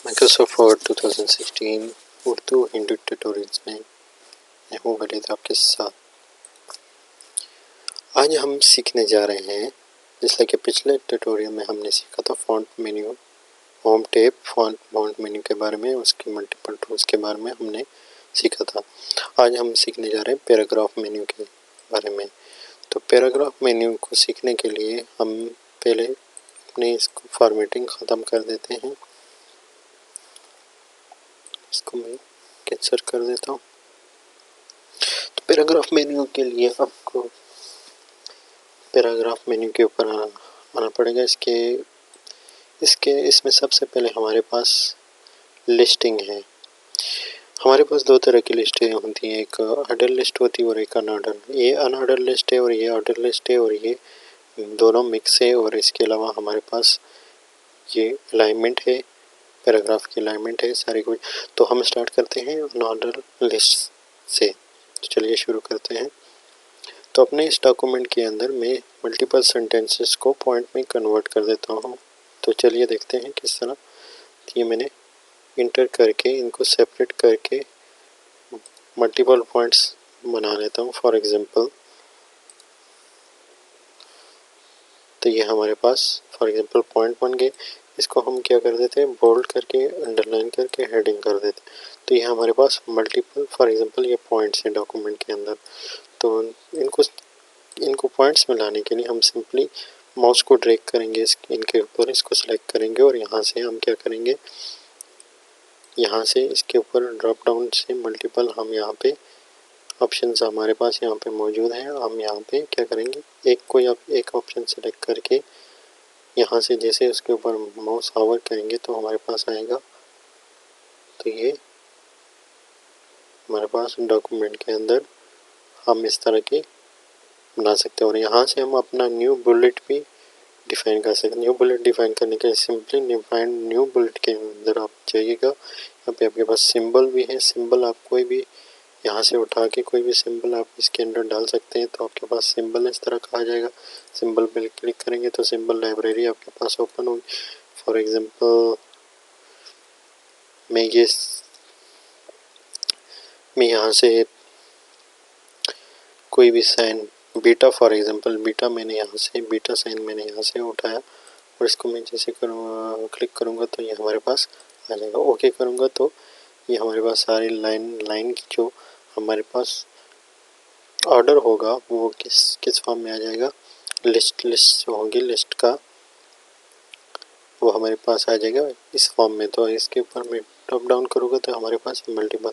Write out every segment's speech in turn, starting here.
Microsoft word 2016 Urdu Hindi tutorials में मैं हूँ वलीद आपके साथ। आज हम सीखने जा रहे हैं, जैसा कि पिछले ट्यूटोरियल में हमने सीखा था font menu, home tab, font menu के बारे में, उसके मल्टीपल टूल्स के बारे में हमने सीखा था। आज हम सीखने जा रहे हैं पैराग्राफ मेन्यू के बारे में। तो पैराग्राफ मेन्यू को सीखने के लिए हम पहले अपने इसको फॉर्मेटिंग ख़त्म कर देते हैं। इसको मैं कैंसिल कर देता हूँ। तो पैराग्राफ मेन्यू के लिए आपको पैराग्राफ मेन्यू के ऊपर आना पड़ेगा। इसमें सबसे पहले हमारे पास लिस्टिंग है। हमारे पास दो तरह की लिस्टें होती हैं, एक ऑर्डर लिस्ट होती है और एक अनऑर्डर। ये अनऑर्डर लिस्ट है और ये ऑर्डर लिस्ट है और ये दोनों मिक्स है। और इसके अलावा हमारे पास ये अलाइनमेंट है, पैराग्राफ की अलाइनमेंट है सारी कुछ। तो हम स्टार्ट करते हैं अनऑर्डर लिस्ट से। तो चलिए शुरू करते हैं। तो अपने इस डॉक्यूमेंट के अंदर मैं मल्टीपल सेंटेंसेस को पॉइंट में कन्वर्ट कर देता हूँ। तो चलिए देखते हैं किस तरह। ये मैंने इंटर करके इनको सेपरेट करके मल्टीपल पॉइंट्स बना लेता हूँ। फॉर एग्जांपल तो ये हमारे पास फॉर एग्जांपल पॉइंट बन गए। इसको हम क्या कर देते हैं, बोल्ड करके अंडरलाइन करके हेडिंग कर देते हैं। तो ये हमारे पास मल्टीपल फॉर एग्जांपल ये पॉइंट्स हैं डॉक्यूमेंट के अंदर। तो इनको पॉइंट्स में लाने के लिए हम सिंपली माउस को ड्रैग करेंगे इनके ऊपर, इसको सेलेक्ट करेंगे और यहाँ से हम क्या करेंगे, यहाँ से इसके ऊपर ड्रॉप डाउन से मल्टीपल हम यहाँ पे ऑप्शंस हमारे पास यहाँ पे मौजूद हैं। हम यहाँ पे क्या करेंगे, एक ऑप्शन सेलेक्ट करके यहाँ से जैसे उसके ऊपर माउस हावर करेंगे तो हमारे पास आएगा। तो ये हमारे पास डॉक्यूमेंट के अंदर हम इस तरह के बना सकते हैं। और यहाँ से हम अपना न्यू बुलेट भी डिफाइन कर सकते हैं। न्यू बुलेट डिफाइन करने के लिए सिंपली डिफाइन न्यू बुलेट के अंदर आप जाइएगा। यहाँ पे आपके पास सिंबल भी है। सिंबल आप कोई भी यहाँ से उठा के कोई भी सिंबल आप इसके अंदर डाल सकते हैं। तो आपके पास सिंबल इस तरह का आ जाएगा। सिंबल पे क्लिक करेंगे तो सिंबल लाइब्रेरी आपके पास ओपन होगी। फॉर एग्जांपल मैं यहाँ से कोई भी sign beta, for example beta sine मैंने यहाँ से उठाया और इसको मैं जैसे क्लिक करूँगा तो ये हमारे पास आ जाएगा। ओके करूँगा तो ये हमारे पास सारी लाइन की जो हमारे पास ऑर्डर होगा वो किस फॉर्म में आ जाएगा, लिस्ट जो होगी लिस्ट का वो हमारे पास आ जाएगा इस फॉर्म में। तो इसके ऊपर मैं ड्रॉप डाउन करूँगा तो हमारे पास मल्टीपल।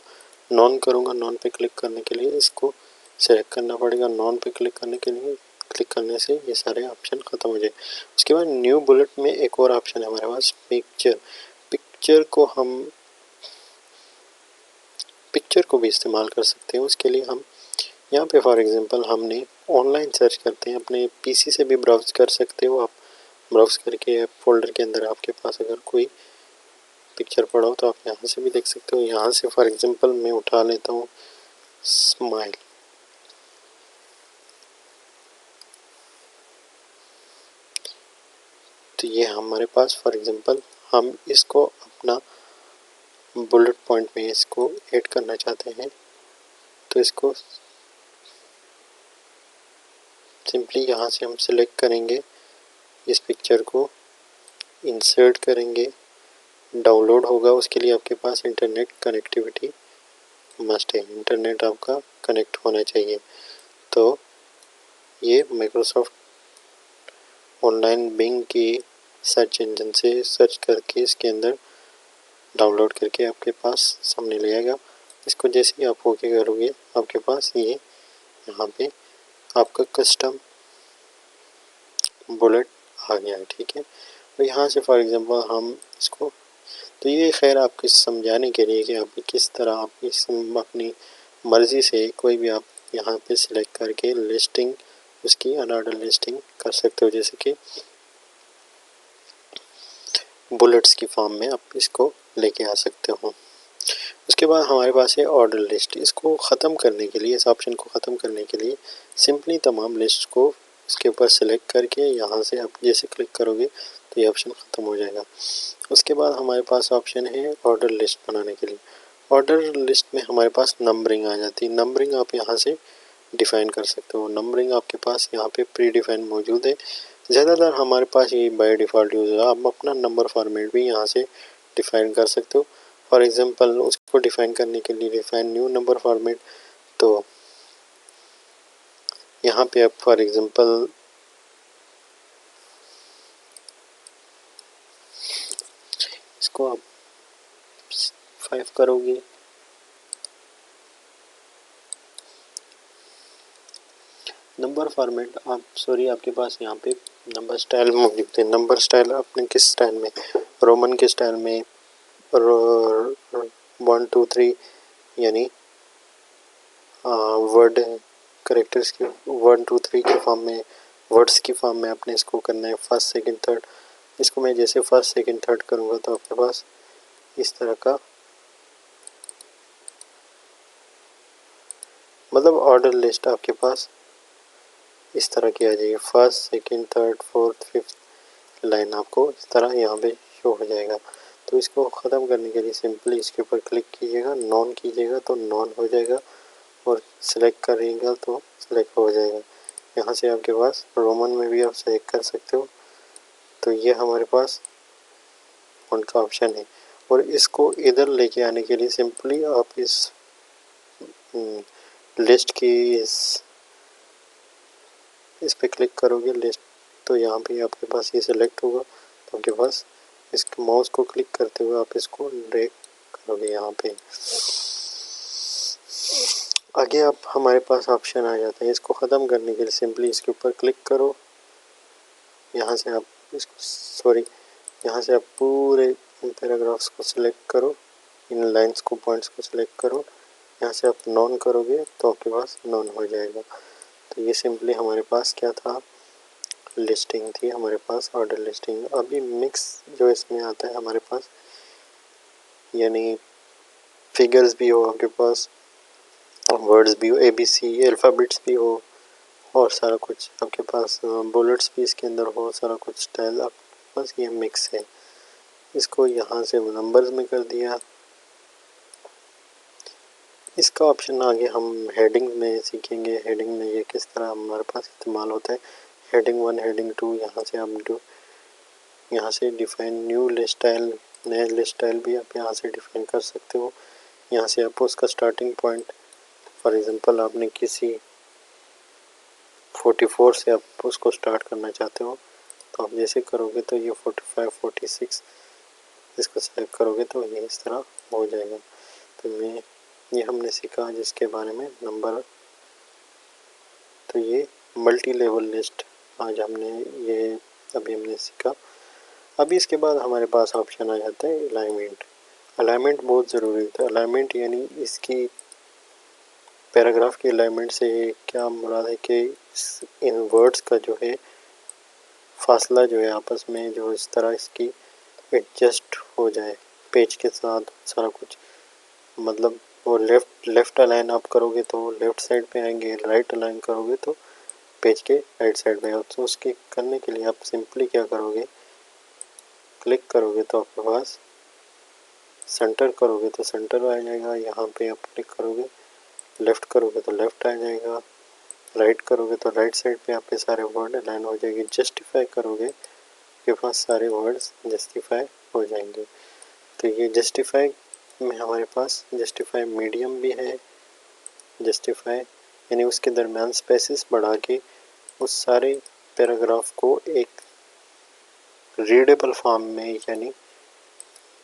नॉन करूँगा, नॉन पे क्लिक करने के लिए इसको सेलेक्ट करना पड़ेगा। नॉन पे क्लिक करने से ये सारे ऑप्शन ख़त्म हो जाए। उसके बाद न्यू बुलेट में एक और ऑप्शन है हमारे पास, पिक्चर को भी इस्तेमाल कर सकते हैं। उसके लिए हम यहाँ पे फॉर एग्जांपल हमने ऑनलाइन सर्च करते हैं, अपने पीसी से भी ब्राउज कर सकते हो आप। ब्राउज करके फोल्डर के अंदर आपके पास अगर कोई पिक्चर पड़ा हो तो आप यहाँ से भी देख सकते हो। यहाँ से फॉर एग्जांपल मैं उठा लेता हूँ स्माइल। तो ये हमारे पास फॉर एग्जांपल हम इसको अपना बुलेट पॉइंट में इसको ऐड करना चाहते हैं। तो इसको सिंपली यहाँ से हम सेलेक्ट करेंगे, इस पिक्चर को इंसर्ट करेंगे, डाउनलोड होगा। उसके लिए आपके पास इंटरनेट कनेक्टिविटी मस्ट है, इंटरनेट आपका कनेक्ट होना चाहिए। तो ये माइक्रोसॉफ्ट ऑनलाइन बिंग की सर्च इंजन से सर्च करके इसके अंदर डाउनलोड करके आपके पास सामने ले आएगा। इसको जैसे ही आप ओके करोगे आपके पास ये यहाँ पे आपका कस्टम बुलेट आ गया है, ठीक है। तो यहाँ से फॉर एग्जांपल हम इसको, तो ये खैर आपको समझाने के लिए कि आप किस तरह आप अपनी मर्ज़ी से कोई भी आप यहाँ पे सिलेक्ट करके लिस्टिंग उसकी अनऑर्डर लिस्टिंग कर सकते हो, जैसे कि बुलेट्स की फॉर्म में आप इसको लेके आ सकते हो। उसके बाद हमारे पास है ऑर्डर लिस्ट। इसको ख़त्म करने के लिए, इस ऑप्शन को ख़त्म करने के लिए सिंपली तमाम लिस्ट को इसके ऊपर सेलेक्ट करके यहाँ से आप जैसे क्लिक करोगे तो ये ऑप्शन ख़त्म हो जाएगा। उसके बाद हमारे पास ऑप्शन है ऑर्डर लिस्ट बनाने के लिए। ऑर्डर लिस्ट में हमारे पास नंबरिंग आ जाती है। नंबरिंग आप यहाँ से डिफ़ाइन कर सकते हो। नंबरिंग आपके पास यहाँ पे प्री डिफ़ाइन मौजूद है। ज़्यादातर हमारे पास ये बाय डिफ़ॉल्ट यूज़ है। आप अपना नंबर फॉर्मेट भी यहाँ से डिफ़ाइन कर सकते हो। फॉर एग्ज़ाम्पल उसको डिफ़ाइन करने के लिए डिफ़ाइन न्यू नंबर फॉर्मेट, तो यहाँ पे आप फॉर एग्ज़ाम्पल इसको आप 5 करोगे। नंबर फॉर्मेट आप आपके पास यहाँ पे नंबर स्टाइल मौजूद है। नंबर स्टाइल आपने किस स्टाइल में, रोमन के स्टाइल में, 1 2 3 यानी वर्ड करेक्टर्स की 1 2 3 के फॉर्म में, वर्ड्स की फॉर्म में आपने इसको करना है। फर्स्ट सेकंड थर्ड, इसको मैं जैसे फर्स्ट सेकंड थर्ड करूँगा तो आपके पास इस तरह का मतलब ऑर्डर लिस्ट आपके पास इस तरह की आ जाएगी। First second third fourth fifth line आपको इस तरह यहाँ पे शो हो जाएगा। तो इसको ख़त्म करने के लिए सिंपली इसके ऊपर क्लिक कीजिएगा, नॉन कीजिएगा तो नॉन हो जाएगा, और सिलेक्ट करिएगा तो सिलेक्ट हो जाएगा। यहाँ से आपके पास रोमन में भी आप सेलेक्ट कर सकते हो। तो ये हमारे पास फ़ॉन्ट का ऑप्शन है। और इसको इधर लेके आने के लिए सिंपली आप इस लिस्ट की इस पे क्लिक करोगे लिस्ट, तो यहाँ पे आपके पास ये सिलेक्ट होगा। तो आपके पास इस माउस को क्लिक करते हुए आप इसको ड्रैग करोगे यहाँ पे। आगे आप हमारे पास ऑप्शन आ जाता है। इसको ख़त्म करने के लिए सिंपली इसके ऊपर क्लिक करो। यहाँ से आप इसको यहाँ से आप पूरे इन पैराग्राफ्स को सिलेक्ट करो, इन लाइंस को पॉइंट्स को सिलेक्ट करो। यहाँ से आप नॉन करोगे तो आपके पास नॉन हो जाएगा। तो ये सिंपली हमारे पास क्या था, लिस्टिंग थी हमारे पास, ऑर्डर लिस्टिंग। अभी मिक्स जो इसमें आता है हमारे पास, यानी फिगर्स भी हो आपके पास, वर्ड्स भी हो, ABC अल्फ़ाबेट्स भी हो, और सारा कुछ आपके पास बुलेट्स भी इसके अंदर हो, सारा कुछ स्टाइल आपके पास ये मिक्स है। इसको यहाँ से नंबर्स में कर दिया। इसका ऑप्शन आगे हम हेडिंग में सीखेंगे। हेडिंग में ये किस तरह हमारे पास इस्तेमाल होता है। हेडिंग 1 हेडिंग 2 यहाँ से आप यहाँ से डिफ़ाइन न्यू लिस्ट स्टाइल, नए लिस्ट स्टाइल भी आप यहाँ से डिफ़ाइन कर सकते हो। यहाँ से आप उसका स्टार्टिंग पॉइंट, फॉर एग्ज़ाम्पल आपने किसी 44 से आप उसको स्टार्ट करना चाहते हो, तो आप जैसे करोगे तो ये 45 46 इसको सेलेक्ट करोगे तो ये इस तरह हो जाएगा। तो ये हमने सीखा जिसके बारे में नंबर। तो ये मल्टी लेवल लिस्ट आज हमने ये अभी हमने सीखा। अभी इसके बाद हमारे पास ऑप्शन आ जाता है अलाइनमेंट। अलाइनमेंट बहुत ज़रूरी होता है। अलाइनमेंट यानी इसकी पैराग्राफ के अलाइनमेंट से क्या मुराद है कि इन वर्ड्स का जो है फासला जो है आपस में जो इस तरह इसकी एडजस्ट हो जाए पेज के साथ सारा कुछ, मतलब वो लेफ़्ट अलाइन आप करोगे तो लेफ़्ट साइड पे आएंगे, राइट अलाइन करोगे तो पेज के राइट साइड पे। तो उसके करने के लिए आप सिंपली क्या करोगे, क्लिक करोगे तो आपके पास सेंटर करोगे तो सेंटर आ जाएगा। यहाँ पे आप क्लिक करोगे, लेफ़्ट करोगे तो लेफ़्ट आ जाएगा, राइट करोगे तो राइट साइड पे आपके सारे वर्ड अलाइन हो जाएंगे। जस्टिफाई करोगे आपके पास सारे वर्ड्स जस्टिफाई हो जाएंगे। तो ये जस्टिफाई में हमारे पास जस्टिफाई मीडियम भी है। जस्टिफाई यानी उसके दरमियान स्पेसेस बढ़ा के उस सारे पैराग्राफ को एक रीडेबल फॉर्म में,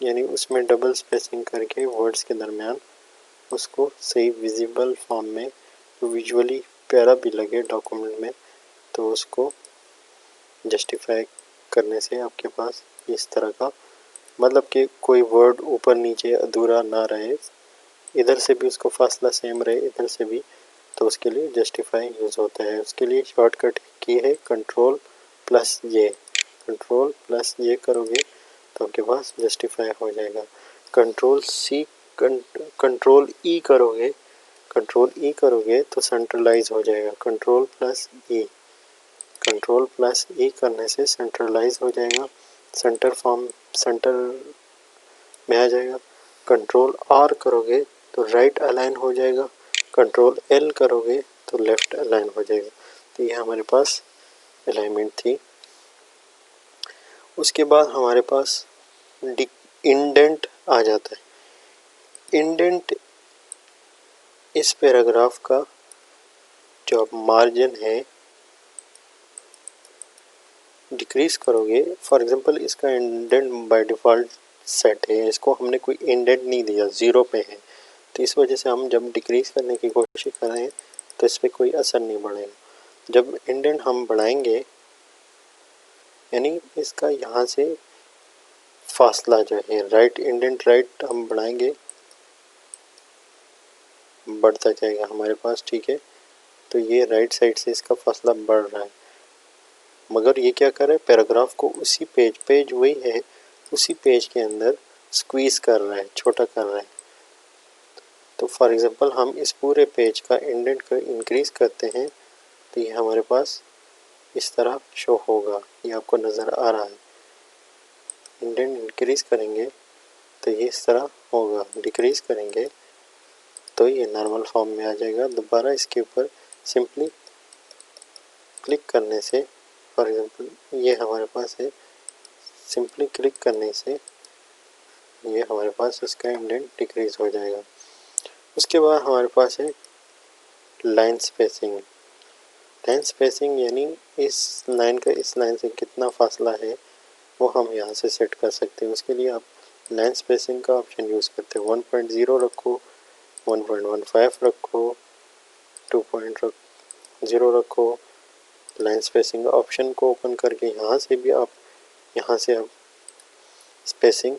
यानी उसमें डबल स्पेसिंग करके वर्ड्स के दरमियान उसको सही विजिबल फॉर्म में, तो विजुअली प्यारा भी लगे डॉक्यूमेंट में, तो उसको जस्टिफाई करने से आपके पास इस तरह का, मतलब कि कोई वर्ड ऊपर नीचे अधूरा ना रहे, इधर से भी उसको फासला सेम रहे इधर से भी, तो उसके लिए जस्टिफाई यूज़ होता है। उसके लिए शॉर्टकट की है कंट्रोल+J। कंट्रोल+J करोगे तो आपके पास जस्टिफाई हो जाएगा। कंट्रोल E करोगे, कंट्रोल E करोगे तो सेंट्रलाइज हो जाएगा। कंट्रोल+E करने से सेंट्रलाइज हो जाएगा। सेंटर में आ जाएगा। कंट्रोल आर करोगे तो राइट अलाइन हो जाएगा, कंट्रोल एल करोगे तो लेफ्ट अलाइन हो जाएगा। तो ये हमारे पास अलाइनमेंट थी। उसके बाद हमारे पास इंडेंट आ जाता है। इंडेंट इस पैराग्राफ का जो आप मार्जिन है डिक्रीज करोगे। फॉर एग्जांपल इसका इंडेंट बाय डिफ़ॉल्ट सेट है, इसको हमने कोई इंडेंट नहीं दिया, ज़ीरो पे है, तो इस वजह से हम जब डिक्रीज करने की कोशिश कर रहे हैं तो इस पर कोई असर नहीं पड़ेगा। जब इंडेंट हम बढ़ाएंगे यानी इसका यहाँ से फासला जो है राइट इंडेंट राइट हम बढ़ाएंगे, बढ़ता जाएगा हमारे पास, ठीक है। तो ये राइट साइड से इसका फासला बढ़ रहा है, मगर ये क्या कर रहा है, पैराग्राफ को उसी पेज वही है, उसी पेज के अंदर स्क्वीज कर रहा है, छोटा कर रहा है। तो फॉर एग्जांपल हम इस पूरे पेज का इंडेंट को इंक्रीज करते हैं तो ये हमारे पास इस तरह शो होगा, ये आपको नज़र आ रहा है। इंडेंट इंक्रीज करेंगे तो ये इस तरह होगा, डिक्रीज करेंगे तो ये नॉर्मल फॉर्म में आ जाएगा। दोबारा इसके ऊपर सिंपली क्लिक करने से, फॉर एग्जांपल ये हमारे पास है, सिंपली क्लिक करने से ये हमारे पास इसका इंडेंट डिक्रीज हो जाएगा। उसके बाद हमारे पास है लाइन स्पेसिंग। लाइन स्पेसिंग यानी इस लाइन का इस लाइन से कितना फासला है वो हम यहाँ से सेट कर सकते हैं। उसके लिए आप लाइन स्पेसिंग का ऑप्शन यूज़ करते हैं। 1.0 रखो, 1.15 रखो, 2.0 रखो। लाइन स्पेसिंग ऑप्शन को ओपन करके यहाँ से आप स्पेसिंग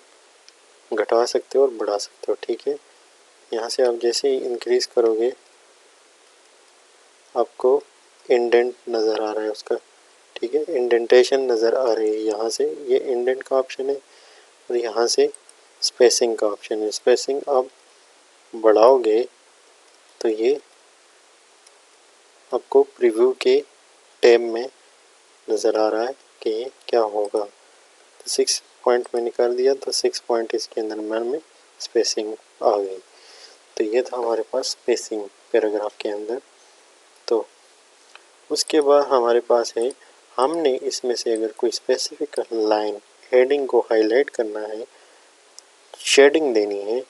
घटा सकते हो और बढ़ा सकते हो, ठीक है। यहाँ से आप जैसे ही इंक्रीज करोगे आपको इंडेंट नज़र आ रहा है उसका, ठीक है, इंडेंटेशन नज़र आ रही है। यहाँ से ये इंडेंट का ऑप्शन है और यहाँ से स्पेसिंग का ऑप्शन है। स्पेसिंग आप बढ़ाओगे तो ये आपको प्रीव्यू के टैब में नज़र आ रहा है कि ये क्या होगा। तो 6 पॉइंट मैंने कर दिया तो 6 पॉइंट इसके अंदर में स्पेसिंग आ गई। तो ये था हमारे पास स्पेसिंग पैराग्राफ के अंदर। तो उसके बाद हमारे पास है, हमने इसमें से अगर कोई स्पेसिफिक लाइन हेडिंग को हाईलाइट करना है, शेडिंग देनी है,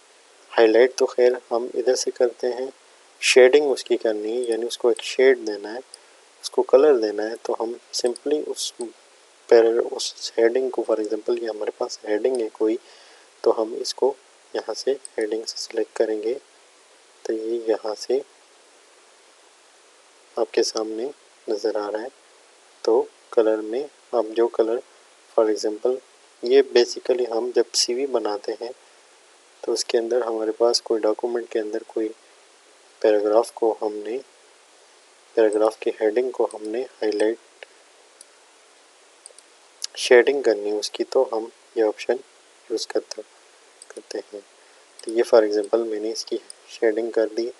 हाईलाइट तो खैर हम इधर से करते हैं, शेडिंग उसकी करनी है यानी उसको एक शेड देना है, उसको कलर देना है, तो हम सिंपली उस हेडिंग को, फॉर एग्जांपल ये हमारे पास हेडिंग है कोई, तो हम इसको यहाँ से हेडिंग से सिलेक्ट करेंगे तो ये यहाँ से आपके सामने नज़र आ रहा है। तो कलर में आप जो कलर, फॉर एग्जांपल ये बेसिकली हम जब सीवी बनाते हैं तो उसके अंदर हमारे पास कोई डॉक्यूमेंट के अंदर कोई पैराग्राफ की हेडिंग को हमने हाईलाइट शेडिंग करनी है उसकी, तो हम ये ऑप्शन यूज़ करते हैं। तो ये फॉर एग्जांपल मैंने इसकी शेडिंग कर दी।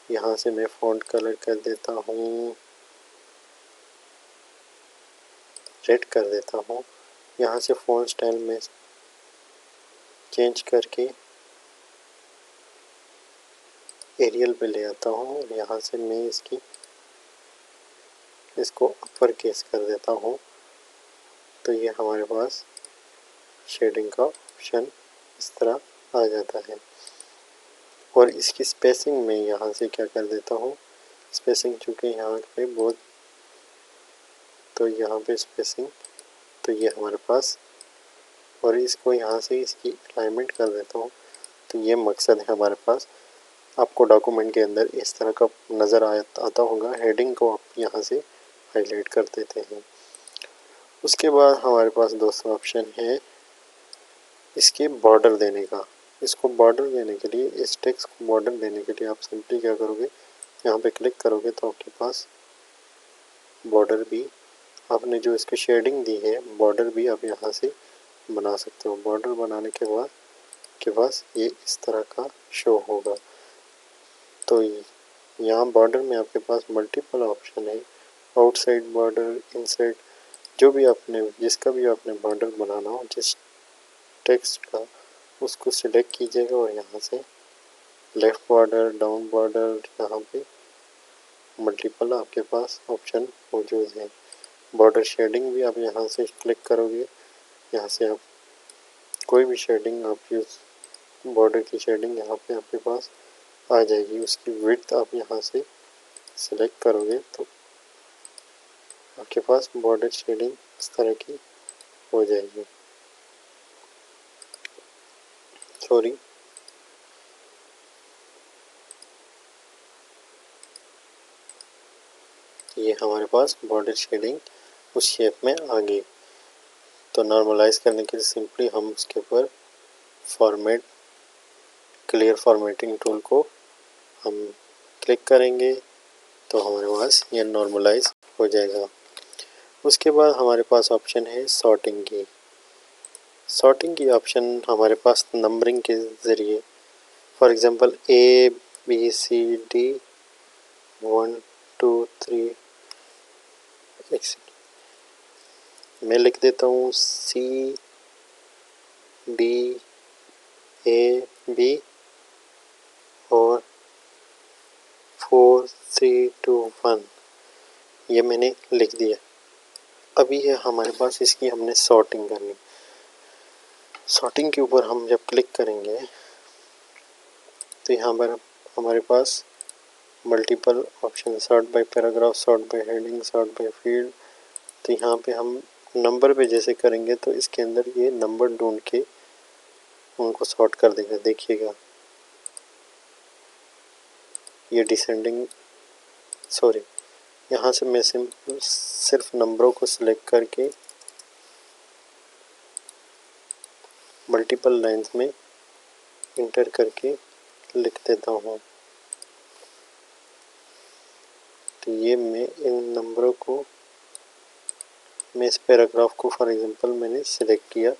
यहाँ से मैं फ़ॉन्ट कलर कर देता हूँ, रेड कर देता हूँ। यहाँ से फ़ॉन्ट स्टाइल में चेंज करके एरियल पे ले आता हूँ और यहाँ से मैं इसको अपर केस कर देता हूँ। तो ये हमारे पास शेडिंग का ऑप्शन इस तरह आ जाता है। और इसकी स्पेसिंग में यहाँ से क्या कर देता हूँ, स्पेसिंग चूँकि यहाँ पे बहुत, तो यहाँ पे स्पेसिंग, तो ये हमारे पास, और इसको यहाँ से इसकी अलाइनमेंट कर देता हूँ। तो ये मकसद है हमारे पास। आपको डॉक्यूमेंट के अंदर इस तरह का नज़र आता होगा, हेडिंग को आप यहाँ से हाईलाइट कर देते हैं। उसके बाद हमारे पास दूसरा ऑप्शन है इसके बॉर्डर देने का। इसको बॉर्डर देने के लिए, इस टेक्स्ट को बॉर्डर देने के लिए आप सिंपली क्या करोगे, यहाँ पे क्लिक करोगे तो आपके पास बॉर्डर भी, आपने जो इसकी शेडिंग दी है बॉर्डर भी आप यहाँ से बना सकते हो। बॉर्डर बनाने के बाद के पास ये इस तरह का शो होगा। तो यहाँ बॉर्डर में आपके पास मल्टीपल ऑप्शन है, आउटसाइड बॉर्डर, इनसाइड, जो भी आपने जिसका भी आपने बॉर्डर बनाना हो जिस टेक्स्ट का, उसको सिलेक्ट कीजिएगा और यहाँ से लेफ्ट बॉर्डर, डाउन बॉर्डर, यहाँ पे मल्टीपल आपके पास ऑप्शन मौजूद हैं। बॉर्डर शेडिंग भी आप यहाँ से क्लिक करोगे, यहाँ से आप कोई भी शेडिंग आप यूज़, बॉर्डर की शेडिंग यहाँ पे आपके पास आ जाएगी। उसकी विड्थ आप यहाँ से सिलेक्ट करोगे तो आपके पास बॉर्डर शेडिंग इस तरह की हो जाएगी। सॉरी, ये हमारे पास बॉर्डर शेडिंग उस शेप में आ गई। तो नॉर्मलाइज करने के लिए सिंपली हम उसके ऊपर फॉर्मेट, क्लियर फॉर्मेटिंग टूल को हम क्लिक करेंगे तो हमारे पास ये नॉर्मलाइज हो जाएगा। उसके बाद हमारे पास ऑप्शन है सॉर्टिंग की। सॉर्टिंग की ऑप्शन हमारे पास नंबरिंग के ज़रिए, फॉर एग्जांपल ABCD 1 2 3 मैं लिख देता हूँ CDAB और 4 3 2 1, ये मैंने लिख दिया। अभी है हमारे पास इसकी हमने सॉर्टिंग करनी। सॉर्टिंग के ऊपर हम जब क्लिक करेंगे तो यहाँ पर हमारे पास multiple option, sort by paragraph, sort by heading, sort by field. तो यहाँ पे हम नंबर पे जैसे करेंगे तो इसके अंदर ये नंबर ढूंढ के उनको सॉर्ट कर देगा। देखिएगा ये डिसेंडिंग, सॉरी, यहाँ से मैं सिर्फ नंबरों को सिलेक्ट करके मल्टीपल लाइंस में इंटर करके लिख देता हूँ। तो ये मैं इन नंबरों को, मैं इस पैराग्राफ को फॉर एग्जांपल मैंने सिलेक्ट किया,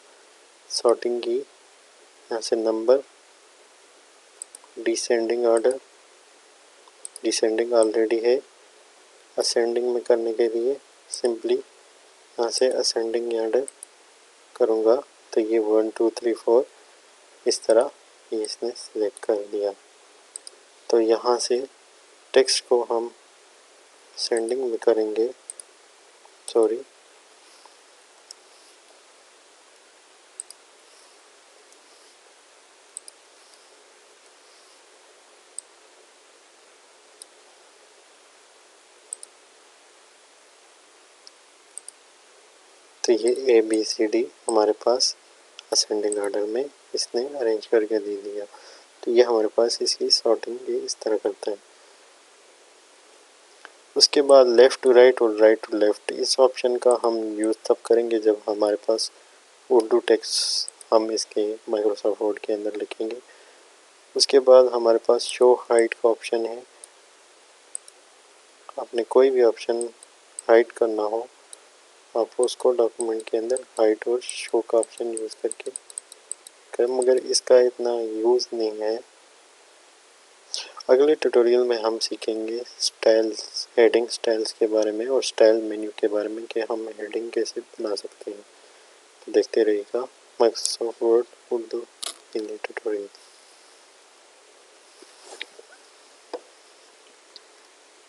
सॉर्टिंग की, यहाँ से number, descending order, descending already है, असेंडिंग में करने के लिए सिंपली यहाँ से असेंडिंग ऑर्डर करूँगा तो ये 1 2 3 4 इस तरह ये इसने सिलेक्ट कर दिया। तो यहाँ से टेक्स्ट को हम सेंडिंग में करेंगे, सॉरी, तो ये ABCD हमारे पास असेंडिंग ऑर्डर में इसने अरेंज करके दे दिया। तो ये हमारे पास इसकी सॉर्टिंग भी इस तरह करता है। उसके बाद लेफ़्ट टू राइट और राइट टू लेफ़्ट, इस ऑप्शन का हम यूज़ तब करेंगे जब हमारे पास उर्दू टेक्स्ट हम इसके माइक्रोसॉफ्ट वर्ड के अंदर लिखेंगे। उसके बाद हमारे पास शो हाइट का ऑप्शन है। आपने कोई भी ऑप्शन हाइड करना हो आप उसको डॉक्यूमेंट के अंदर हाइट और शो का ऑप्शन यूज़ करके कर, मगर इसका इतना यूज़ नहीं है। अगले ट्यूटोरियल में हम सीखेंगे स्टाइल्स, हेडिंग स्टाइल्स के बारे में और स्टाइल मेन्यू के बारे में कि हम हेडिंग कैसे बना सकते हैं। तो देखते रहिएगा Microsoft word Urdu Hindi tutorial.